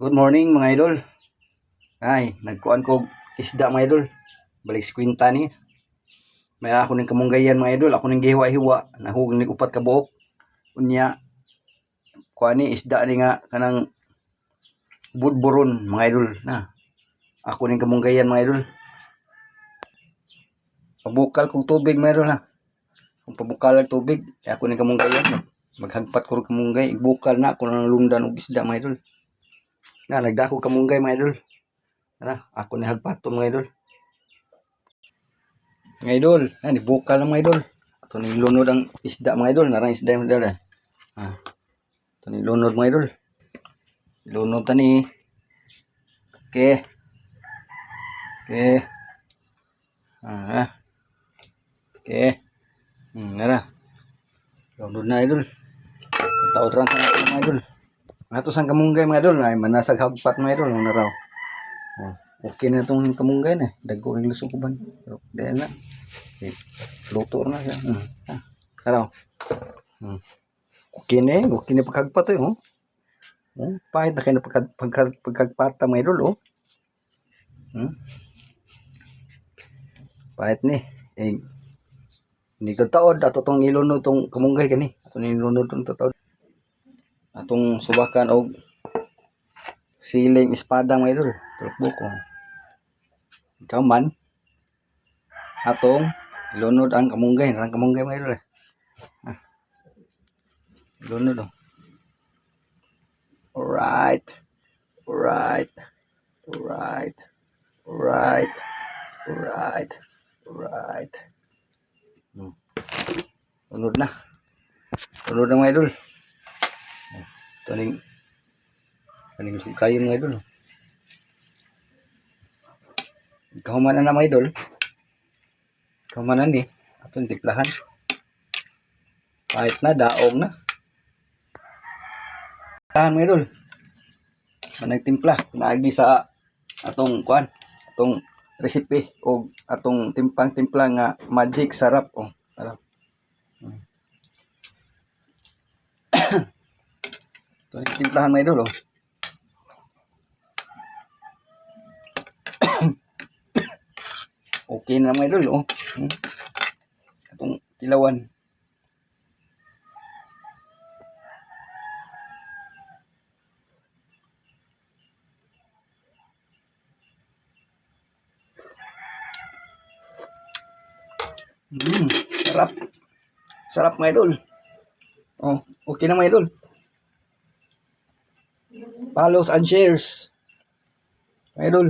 Good morning mga idol. Ay, nagkuan ko isda mga idol. Balik si kwinta ni. May ako ning kamunggayan mga idol. Ako ning gihiwa-hiwa. Nahug ni upat ka buok. Unya kuan ni isda ni nga kanang budburon mga idol na. Ako ning kamunggayan mga idol. Pabukal kog tubig mga idol na. Kung pabukal ang tubig, ako ning kamunggayan. Maghagpat ko kamunggay. Ibukal na ako nang lundan og isda mga idol. Na nagdako kamunggay mga idol. Ako ni hagpato mga idol. Mga idol, ibukal na mga idol. Ito ni lunod ang isda mga idol. Narang isda mga idol. Ito ni lunod mga idol. Lunod tani. Okay. Okay. Okay. Nara. Lunod na idol. Taod ran sa mga idol. Ato sang kamunggay mga idol. Ay manasag hagpat mga idol. Naraw. Okay na itong kamunggay na. Dagko ang lusong kuban. Pero dahil na. Luto na siya. Naraw. Okay na eh. Okay na pagkagpat eh. Pahit na kayo na pagkagpata mga idol. Pahit ni. Hindi tataod. Ato itong ilunod itong kamunggay ka ni. Ato nilunod itong tataod. Atong subakan o siling espada mga idol. Tulukbok ko. Ikaw man. Atong ilunod ang kamunggay. Narang kamunggay mga idol. Ilunod o. Alright. Alright. Alright. Alright. Alright. Alright. Lunod na. Lunod na mga idol. Ito ning kayo mga idol. Kahumanan na mga idol. Kahumanan ni. Atong tiplahan. Kahit na, daog na. Tahan mga idol. Nagtimpla. Naagi sa atong kuan. Atong recipe. O atong timpang-timpla nga magic sarap. Ito timplahan mga idol. Okay na mga idol. Itong tilawan. Sarap. Sarap mga idol. Okay na mga idol. Follows and shares. Mga idol.